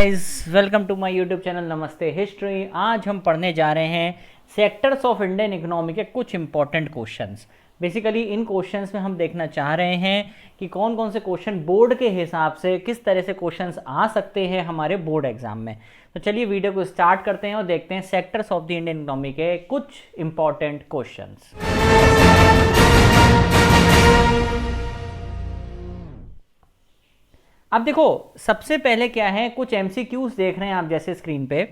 Guys, welcome to my YouTube channel नमस्ते history. आज हम पढ़ने जा रहे हैं सेक्टर्स ऑफ इंडियन इकोनॉमी के कुछ इंपॉर्टेंट क्वेश्चंस। बेसिकली इन क्वेश्चंस में हम देखना चाह रहे हैं कि कौन कौन से क्वेश्चन बोर्ड के हिसाब से किस तरह से क्वेश्चंस आ सकते हैं हमारे बोर्ड एग्जाम में। तो चलिए वीडियो को स्टार्ट करते हैं और देखते हैं sectors of the Indian economy के कुछ इंपॉर्टेंट क्वेश्चंस। अब देखो, सबसे पहले क्या है, कुछ एमसीक्यूज देख रहे हैं आप जैसे स्क्रीन पे।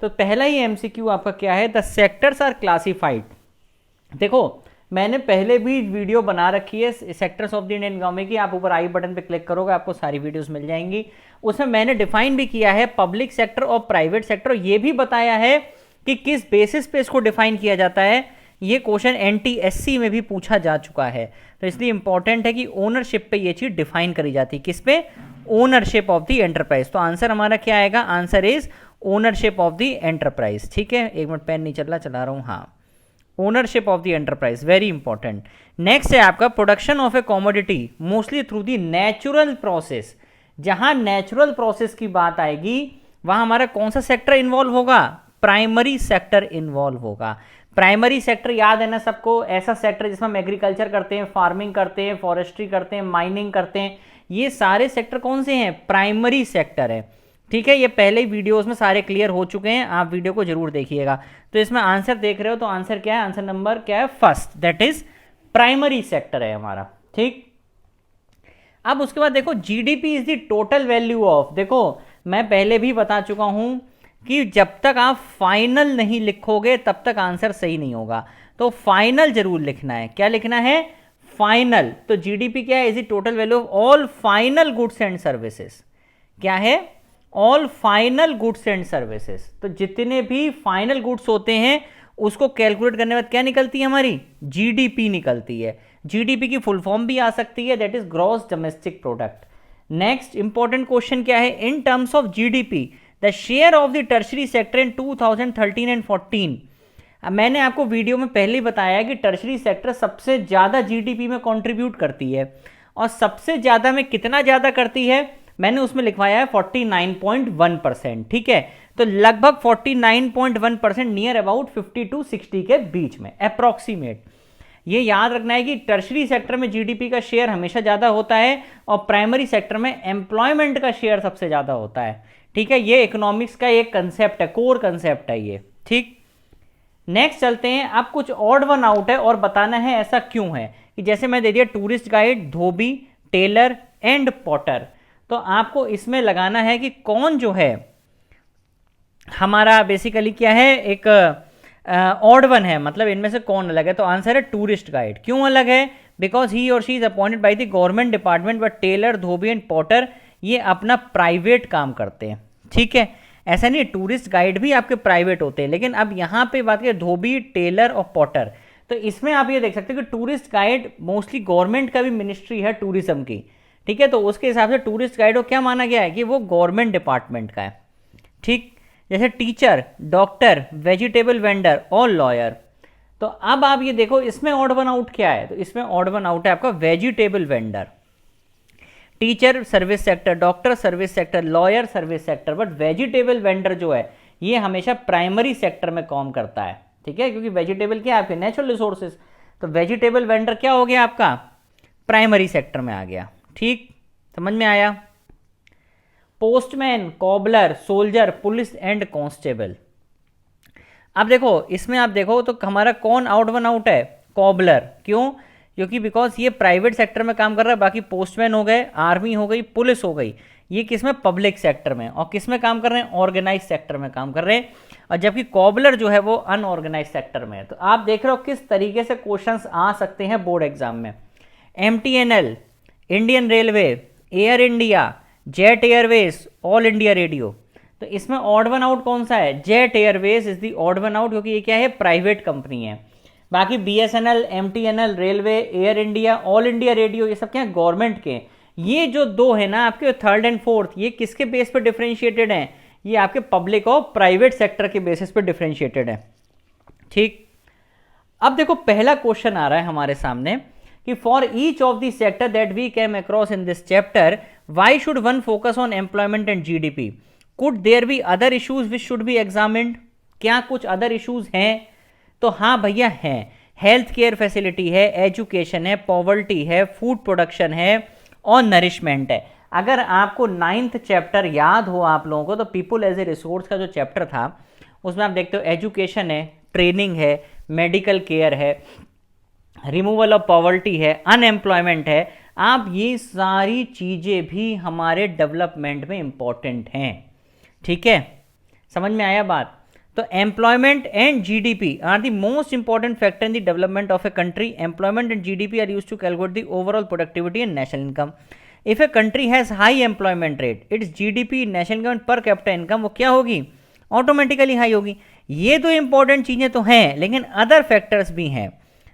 तो पहला ही एमसीक्यू आपका क्या है, द सेक्टर्स आर क्लासिफाइड। देखो, मैंने पहले भी वीडियो बना रखी है sectors of the Indian economy की, आप ऊपर आई बटन पे क्लिक करोगे आपको सारी वीडियोस मिल जाएंगी। उसमें मैंने डिफाइन भी किया है पब्लिक सेक्टर और प्राइवेट सेक्टर, ये भी बताया है कि किस बेसिस पे इसको डिफाइन किया जाता है। ये क्वेश्चन एनटीएससी में भी पूछा जा चुका है, तो इसलिए इंपॉर्टेंट है कि ओनरशिप पे ये चीज डिफाइन करी जाती है। किस पे? Ownership of the enterprise. तो आंसर हमारा क्या आएगा? Answer is ownership of the enterprise. ठीक है, एक मिनट, पेन नहीं चल रहा हूं। हाँ, ownership of the enterprise, very important. Next है आपका production of A commodity mostly through the natural process. जहां नेचुरल प्रोसेस की बात आएगी वहां हमारा कौन सा सेक्टर इन्वॉल्व होगा? प्राइमरी सेक्टर इन्वॉल्व होगा। प्राइमरी सेक्टर याद है ना सबको, ऐसा सेक्टर जिसमें हम एग्रीकल्चर करते हैं, फार्मिंग करते हैं, फॉरेस्ट्री करते हैं, माइनिंग करते हैं। ये सारे सेक्टर कौन से हैं? प्राइमरी सेक्टर है। ठीक है, ये पहले ही वीडियोस में सारे क्लियर हो चुके हैं, आप वीडियो को जरूर देखिएगा। तो इसमें आंसर देख रहे हो, तो आंसर क्या है? आंसर नंबर क्या है? First, that is primary sector है हमारा। ठीक, अब उसके बाद देखो, GDP is the total value of. देखो, मैं पहले भी बता चुका हूं कि जब तक आप फाइनल नहीं लिखोगे तब तक आंसर सही नहीं होगा। तो फाइनल जरूर लिखना है। क्या लिखना है? फाइनल। तो जीडीपी क्या है? Is the total value of all final goods and services. क्या है? All final goods and services. तो जितने भी फाइनल गुड्स होते हैं उसको कैलकुलेट करने के बाद क्या निकलती है हमारी? जीडीपी निकलती है। जीडीपी की फुल फॉर्म भी आ सकती है, that is gross domestic product. Next important question क्या है? In terms of GDP the share of the tertiary sector in 2013 and 14। मैंने आपको वीडियो में पहले ही बताया कि टर्शरी सेक्टर सबसे ज्यादा जीडीपी में कंट्रीब्यूट करती है, और सबसे ज्यादा में कितना ज्यादा करती है मैंने उसमें लिखवाया है 49.1%। ठीक है, तो लगभग 49.1%, नियर अबाउट 50 to 60 के बीच में अप्रोक्सीमेट। ये याद रखना है कि टर्शरी सेक्टर में जीडीपी का शेयर हमेशा ज्यादा होता है और प्राइमरी सेक्टर में एम्प्लॉयमेंट का शेयर सबसे ज्यादा होता है। ठीक है, ये इकोनॉमिक्स का एक कंसेप्ट है, कोर कंसेप्ट है ये। ठीक, नेक्स्ट चलते हैं। अब कुछ ऑड वन आउट है और बताना है ऐसा क्यों है। कि जैसे मैं दे दिया टूरिस्ट गाइड, धोबी, टेलर एंड पॉटर, तो आपको इसमें लगाना है कि कौन जो है हमारा बेसिकली क्या है, एक ऑड वन है, मतलब इनमें से कौन अलग है। तो आंसर है टूरिस्ट गाइड। क्यों अलग है? बिकॉज ही और she is appointed by the government department, but tailor, धोबी एंड पॉटर ये अपना प्राइवेट काम करते हैं। ठीक है, ऐसा नहीं, टूरिस्ट गाइड भी आपके प्राइवेट होते हैं, लेकिन अब यहां पे बात करें धोबी, टेलर और पॉटर, तो इसमें आप ये देख सकते हो कि टूरिस्ट गाइड मोस्टली गवर्नमेंट का भी मिनिस्ट्री है टूरिज्म की। ठीक है, तो उसके हिसाब से टूरिस्ट गाइड को क्या माना गया है कि वो गवर्नमेंट डिपार्टमेंट का है। ठीक, जैसे टीचर, डॉक्टर, वेजिटेबल वेंडर और लॉयर। तो अब आप ये देखो, इसमें ऑड वन आउट क्या है? तो इसमें ऑड वन आउट है आपका vegetable vendor. Teacher service sector, doctor service sector, lawyer service sector, but vegetable vendor जो है ये हमेशा प्राइमरी सेक्टर में काम करता है। ठीक है, क्योंकि वेजिटेबल क्या है आपके? Natural resources. तो वेजिटेबल वेंडर क्या हो गया आपका? प्राइमरी सेक्टर में आ गया। ठीक, समझ में आया? Postman, cobbler, soldier, police and constable. अब देखो, इसमें आप देखो तो हमारा कौन आउट वन आउट है? कॉबलर। क्यों? क्योंकि बिकॉज ये प्राइवेट सेक्टर में काम कर रहा है। बाकी पोस्टमैन हो गए, आर्मी हो गई, पुलिस हो गई, ये किसमें? पब्लिक सेक्टर में। और किसमें काम कर रहे हैं? ऑर्गेनाइज सेक्टर में काम कर रहे हैं। और जबकि कॉबलर जो है वो अनऑर्गेनाइज सेक्टर में है। तो आप देख रहे हो किस तरीके से क्वेश्चंस आ सकते हैं बोर्ड एग्जाम में। MTNL, Indian railway, air India, jet Airways, all India radio. तो इसमें ऑड वन आउट कौन सा है? Jet Airways is the odd one out, क्योंकि ये क्या है? प्राइवेट कंपनी है। बाकी BSNL, MTNL, railway, air India, all India radio, ये सब क्या है? गवर्नमेंट के। ये जो दो है ना आपके थर्ड एंड फोर्थ, ये किसके बेस पे डिफरेंशिएटेड हैं? ये आपके पब्लिक और प्राइवेट सेक्टर के बेसिस पे डिफरेंशिएटेड है। ठीक, अब देखो पहला क्वेश्चन आ रहा है हमारे सामने कि for each of the sector that we came across in this chapter why should one focus on employment and GDP. Could there be other issues which should be examined, क्या कुछ अदर इश्यूज हैं? तो हाँ भैया हैं, health care facility है, education है, poverty है, फूड प्रोडक्शन है और नरिशमेंट है। अगर आपको 9th चैप्टर याद हो आप लोगों को, तो पीपल एज ए रिसोर्स का जो चैप्टर था उसमें आप देखते हो एजुकेशन है, ट्रेनिंग है, मेडिकल केयर है, रिमूवल ऑफ पॉवर्टी है, अनएम्प्लॉयमेंट है। आप ये सारी चीज़ें भी हमारे डेवलपमेंट में इंपॉर्टेंट हैं, ठीक है, समझ में आया बात? तो employment and GDP are the most important factor in the development of a country. Employment and GDP are used to calculate the overall productivity and national income. If a country has high employment rate, its GDP, national income, per capita income वो क्या होगी? Automatically high होगी। ये तो important चीज़ें तो हैं, लेकिन अदर फैक्टर्स भी हैं।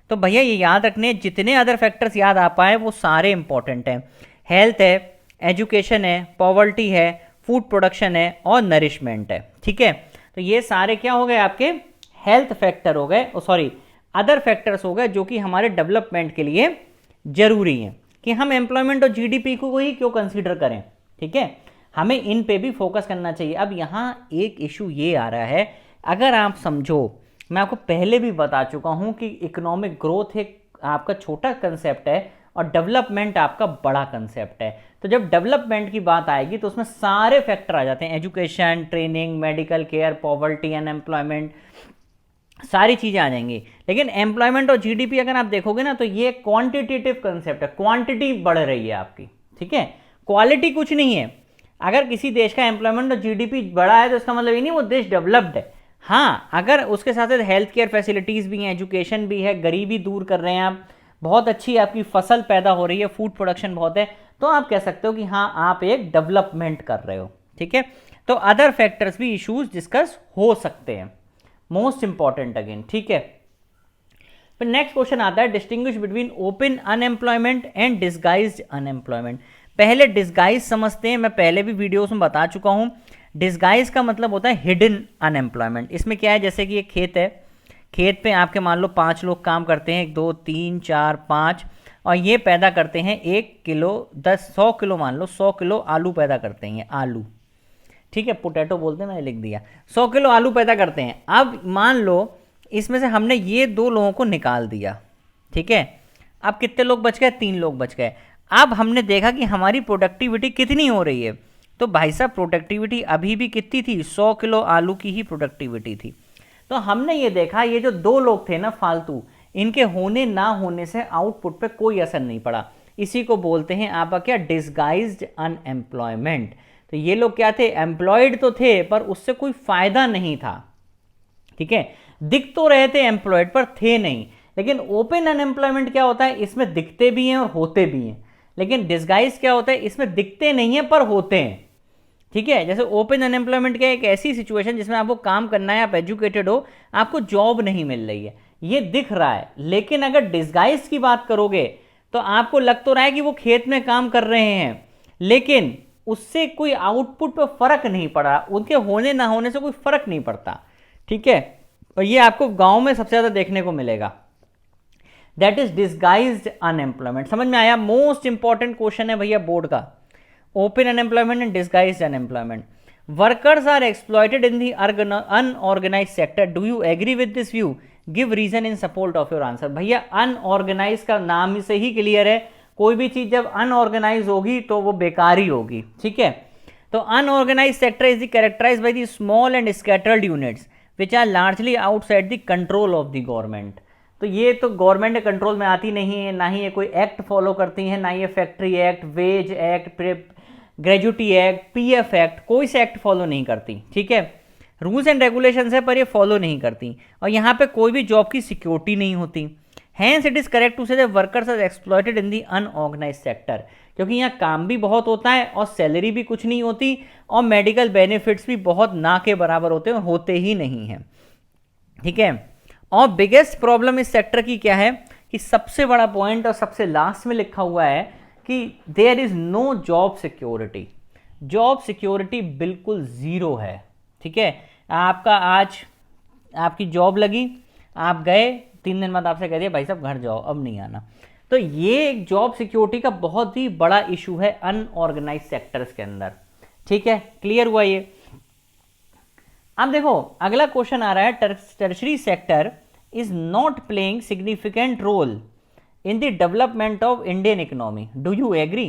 तो भैया ये याद रखने, जितने अदर फैक्टर्स याद आ पाए वो सारे इंपॉर्टेंट हैं। हेल्थ है, एजुकेशन है, पॉवर्टी है, फूड प्रोडक्शन है और नरिशमेंट है, ठीक है। तो ये सारे क्या हो गए आपके? हेल्थ फैक्टर हो गए, सॉरी अदर फैक्टर्स हो गए जो कि हमारे डेवलपमेंट के लिए जरूरी हैं। कि हम एम्प्लॉयमेंट और जीडीपी को ही क्यों कंसीडर करें, ठीक है, हमें इन पे भी फोकस करना चाहिए। अब यहाँ एक इशू ये आ रहा है, अगर आप समझो, मैं आपको पहले भी बता चुका हूँ कि इकोनॉमिक ग्रोथ एक आपका छोटा कंसेप्ट है और डेवलपमेंट आपका बड़ा कंसेप्ट है। तो जब डेवलपमेंट की बात आएगी तो उसमें सारे फैक्टर आ जाते हैं, education, training, medical care, poverty, unemployment, सारी चीज़ें आ जाएंगी। लेकिन एम्प्लॉयमेंट और जीडीपी अगर आप देखोगे ना, तो ये क्वांटिटेटिव कंसेप्ट है, क्वांटिटी बढ़ रही है आपकी, ठीक है, क्वालिटी कुछ नहीं है। अगर किसी देश का एम्प्लॉयमेंट और जीडीपी बढ़ा है तो इसका मतलब ये नहीं वो देश डेवलप्ड है। हाँ, अगर उसके साथ साथ हेल्थ केयर फैसिलिटीज़ भी हैं, एजुकेशन भी है, गरीबी दूर कर रहे हैं आप, बहुत अच्छी आपकी फसल पैदा हो रही है, फूड प्रोडक्शन बहुत है, तो आप कह सकते हो कि हाँ आप एक डेवलपमेंट कर रहे हो, ठीक है। तो अदर फैक्टर्स भी इश्यूज डिस्कस हो सकते हैं, मोस्ट इंपॉर्टेंट अगेन, ठीक है। फिर नेक्स्ट क्वेश्चन आता है, distinguish between open unemployment and disguised unemployment. पहले डिस्गाइज समझते हैं, मैं पहले भी वीडियोस में बता चुका हूं। डिस्गाइज का मतलब होता है हिडन अनएम्प्लॉयमेंट। इसमें क्या है, जैसे कि एक खेत है, खेत पे आपके मान लो 5 लोग काम करते हैं, 1 2 3 4 5, और ये पैदा करते हैं 1 किलो 10 100 किलो, मान लो 100 किलो आलू पैदा करते हैं, आलू, ठीक है, पोटैटो बोलते हैं, मैंने लिख दिया, 100 किलो आलू पैदा करते हैं। अब मान लो इसमें से हमने ये 2 लोगों को निकाल दिया, ठीक है, अब कितने लोग बच गए? 3 लोग बच गए। अब हमने देखा कि हमारी प्रोडक्टिविटी कितनी हो रही है, तो भाई साहब प्रोडक्टिविटी अभी भी कितनी थी? 100 किलो आलू की ही प्रोडक्टिविटी थी। तो हमने ये देखा, ये जो 2 लोग थे ना फालतू, इनके होने ना होने से आउटपुट पे कोई असर नहीं पड़ा। इसी को बोलते हैं आपका क्या? Disguised unemployment. तो ये लोग क्या थे? एम्प्लॉयड तो थे पर उससे कोई फायदा नहीं था, ठीक है, दिख तो रहे थे एम्प्लॉयड पर थे नहीं। लेकिन ओपन अनएम्प्लॉयमेंट क्या होता है? इसमें दिखते भी हैं और होते भी हैं। लेकिन डिस्गाइज क्या होता है? इसमें दिखते नहीं है पर होते हैं, ठीक है। जैसे ओपन अनएम्प्लॉयमेंट क्या है? एक ऐसी सिचुएशन जिसमें आपको काम करना है, आप एजुकेटेड हो, आपको जॉब नहीं मिल रही है, ये दिख रहा है। लेकिन अगर डिस्गाइज की बात करोगे तो आपको लग तो रहा है कि वो खेत में काम कर रहे हैं, लेकिन उससे कोई आउटपुट पर फर्क नहीं पड़ा, उनके होने ना होने से कोई फर्क नहीं पड़ता, ठीक है। और ये आपको गांव में सबसे ज्यादा देखने को मिलेगा, दैट इज डिस्गाइज्ड अनएम्प्लॉयमेंट। समझ में आया? मोस्ट इंपॉर्टेंट क्वेश्चन है भैया बोर्ड का, open unemployment and disguised unemployment. Workers are exploited in the unorganised sector, do you agree with this view? Give reason in support of your answer. भैया unorganised का नाम से ही क्लियर है, कोई भी चीज जब अनऑर्गेनाइज होगी तो वो बेकार ही होगी, ठीक है। तो unorganised sector is the characterised by the small and scattered units which are largely outside the control of the government. तो ये तो गवर्नमेंट के कंट्रोल में आती नहीं है, ना ही ये कोई एक्ट फॉलो करती है, ना ये factory act, wage act, gratuity act, PF act, कोई से एक्ट फॉलो नहीं करती, ठीक है। रूल्स एंड रेगुलेशंस है पर ये फॉलो नहीं करती, और यहाँ पे कोई भी जॉब की सिक्योरिटी नहीं होती। Hence it is correct to say that workers are exploited in the unorganised sector, क्योंकि यहाँ काम भी बहुत होता है और सैलरी भी कुछ नहीं होती, और मेडिकल बेनिफिट्स भी बहुत ना के बराबर होते हैं, होते ही नहीं हैं, ठीक है। और बिगेस्ट प्रॉब्लम इस सेक्टर की क्या है कि सबसे बड़ा पॉइंट और सबसे लास्ट में लिखा हुआ है कि there is no job security. Job security बिल्कुल जीरो है, ठीक है। आपका आज आपकी जॉब लगी, आप गए, 3 दिन बाद आपसे कह दिया भाई साहब घर जाओ, अब नहीं आना। तो ये एक जॉब सिक्योरिटी का बहुत ही बड़ा इशू है अनऑर्गेनाइज सेक्टर्स के अंदर, ठीक है। क्लियर हुआ ये? अब देखो अगला क्वेश्चन आ रहा है, tertiary sector is not playing significant role in the development of Indian economy, do you agree?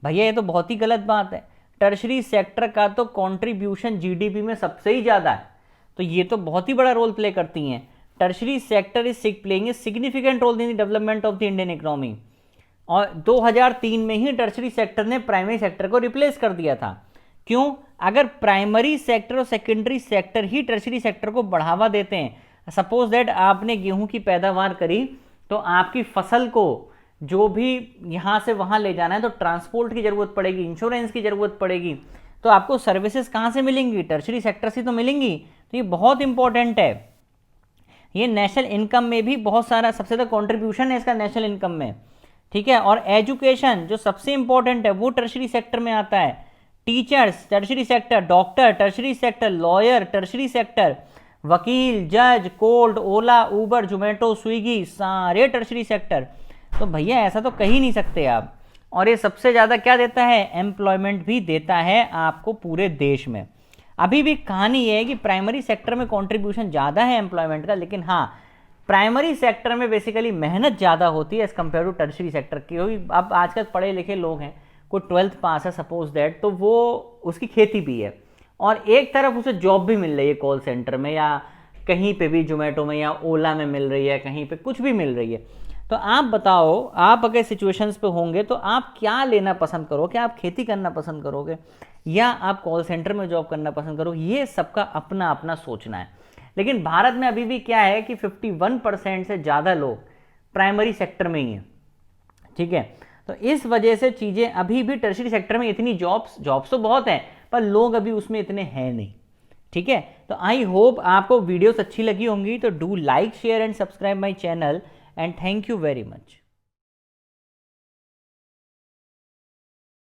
भैया ये तो बहुत ही गलत बात है। टर्शरी सेक्टर का तो कंट्रीब्यूशन जीडीपी में सबसे ही ज़्यादा है, तो ये तो बहुत ही बड़ा रोल प्ले करती हैं। Tertiary sector is playing a significant role in the development of the Indian economy. और 2003 में ही टर्शरी सेक्टर ने प्राइमरी सेक्टर को रिप्लेस कर दिया था। क्यों? अगर प्राइमरी सेक्टर और सेकेंडरी सेक्टर ही टर्शरी सेक्टर को बढ़ावा देते हैं, सपोज दैट आपने गेहूं की पैदावार करी, तो आपकी फसल को जो भी यहाँ से वहाँ ले जाना है तो ट्रांसपोर्ट की ज़रूरत पड़ेगी, इंश्योरेंस की ज़रूरत पड़ेगी, तो आपको सर्विसेज कहाँ से मिलेंगी? टर्शरी सेक्टर से तो मिलेंगी। तो ये बहुत इंपॉर्टेंट है। ये नेशनल इनकम में भी बहुत सारा, सबसे ज़्यादा कॉन्ट्रीब्यूशन है इसका नेशनल इनकम में, ठीक है। और एजुकेशन जो सबसे इंपॉर्टेंट है वो टर्शरी सेक्टर में आता है। Teachers tertiary sector, doctor tertiary sector, lawyer tertiary sector, वकील, जज, कोल्ड, ओला, उबर, जोमेटो, स्विगी, सारे टर्शरी सेक्टर। तो भैया ऐसा तो कह ही नहीं सकते आप। और ये सबसे ज़्यादा क्या देता है? एम्प्लॉयमेंट भी देता है आपको पूरे देश में। अभी भी कहानी ये है कि प्राइमरी सेक्टर में कंट्रीब्यूशन ज़्यादा है एम्प्लॉयमेंट का, लेकिन हाँ प्राइमरी सेक्टर में बेसिकली मेहनत ज़्यादा होती है as compare to tertiary sector की। क्योंकि अब आजकल पढ़े लिखे लोग हैं, कोई 12th पास है सपोज दैट, तो वो उसकी खेती भी है और एक तरफ उसे जॉब भी मिल रही है कॉल सेंटर में या कहीं पे भी, जोमेटो में या ओला में मिल रही है, कहीं पे कुछ भी मिल रही है। तो आप बताओ, आप अगर सिचुएशंस पे होंगे तो आप क्या लेना पसंद करोगे? क्या आप खेती करना पसंद करोगे या आप कॉल सेंटर में जॉब करना पसंद करोगे? ये सबका अपना अपना सोचना है। लेकिन भारत में अभी भी क्या है कि 51% से ज़्यादा लोग प्राइमरी सेक्टर में ही हैं, ठीक है। तो इस वजह से चीज़ें अभी भी टर्शरी सेक्टर में इतनी जॉब्स तो बहुत हैं पर लोग अभी उसमें इतने हैं नहीं, ठीक है। तो आई होप आपको वीडियोस अच्छी लगी होंगी, तो do like, share and subscribe my channel and thank you very much.